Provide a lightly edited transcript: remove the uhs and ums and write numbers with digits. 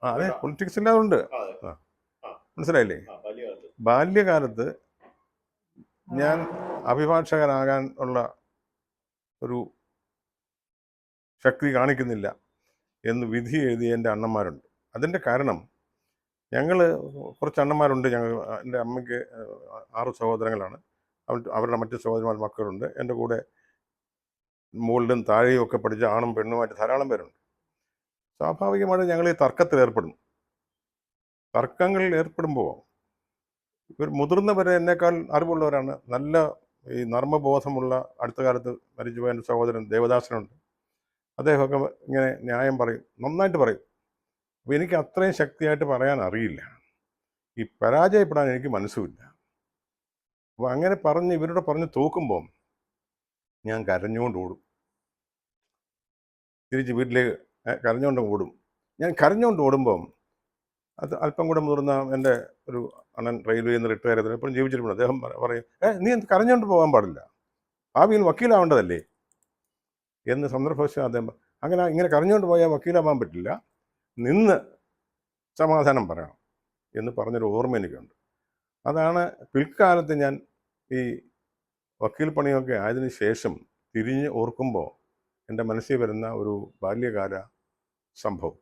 അതെ, പൊളിറ്റിക്സ് ഇല്ലാതുണ്ട്. മനസ്സിലായില്ലേ? ബാല്യകാലത്ത് ഞാൻ അഭിഭാഷകനാകാൻ ഉള്ള ഒരു ശക്തി കാണിക്കുന്നില്ല എന്ന് വിധി എഴുതിയ എൻ്റെ അണ്ണന്മാരുണ്ട്. അതിൻ്റെ കാരണം ഞങ്ങൾ കുറച്ച് അണ്ണന്മാരുണ്ട്. എൻ്റെ അമ്മയ്ക്ക് 6 സഹോദരങ്ങളാണ്. അവരുടെ മറ്റ് സഹോദരന്മാർ മക്കളുണ്ട്. എൻ്റെ കൂടെ മുകളിലും താഴെയും ഒക്കെ പഠിച്ച ആണും പെണ്ണുമായിട്ട് ധാരാളം പേരുണ്ട്. സ്വാഭാവികമായിട്ട് ഞങ്ങൾ ഈ തർക്കത്തിൽ ഏർപ്പെടുന്നു. തർക്കങ്ങളിൽ ഏർപ്പെടുമ്പോൾ ഇവർ മുതിർന്നവരെ എന്നേക്കാൾ അറിവുള്ളവരാണ്. നല്ല ഈ നർമ്മബോധമുള്ള, അടുത്ത കാലത്ത് മരിച്ചുപോയ എൻ്റെ സഹോദരൻ ദേവദാസനുണ്ട്. അദ്ദേഹമൊക്കെ ഇങ്ങനെ ന്യായം പറയും, നന്നായിട്ട് പറയും. അപ്പോൾ എനിക്ക് അത്രയും ശക്തിയായിട്ട് പറയാൻ അറിയില്ല. ഈ പരാജയപ്പെടാൻ എനിക്ക് മനസ്സുമില്ല. അപ്പോൾ അങ്ങനെ പറഞ്ഞ് ഇവരോട് പറഞ്ഞ് തോക്കുമ്പോൾ ഞാൻ കരഞ്ഞുകൊണ്ട് ഓടും. തിരിച്ച് വീട്ടിലേക്ക് കരഞ്ഞുകൊണ്ട് ഓടും. ഞാൻ കരഞ്ഞുകൊണ്ട് ഓടുമ്പം അത് അല്പം കൂടെ മുതിർന്ന എൻ്റെ ഒരു അണ്ണൻ റെയിൽവേയിൽ നിന്ന് റിട്ടയർ ചെയ്തത് എപ്പോഴും ജീവിച്ചിട്ടുണ്ട്. അദ്ദേഹം പറയും, നീ കരഞ്ഞുകൊണ്ട് പോകാൻ പാടില്ല, ഭാവിയിൽ വക്കീലാവേണ്ടതല്ലേ എന്ന് സന്ദർഭവശാൽ അദ്ദേഹം ഇങ്ങനെ കരഞ്ഞുകൊണ്ട് പോയാൽ വക്കീലാവാൻ പറ്റില്ല, നിന്ന് സമാധാനം പറയണം എന്ന് പറഞ്ഞൊരു ഓർമ്മ എനിക്കുണ്ട്. അതാണ് പിൽക്കാലത്ത് ഞാൻ ഈ വക്കീൽ പണിയൊക്കെ ആയതിനു ശേഷം തിരിഞ്ഞ് ഓർക്കുമ്പോൾ എൻ്റെ മനസ്സിൽ വരുന്ന ഒരു ബാല്യകാല സംഭവം.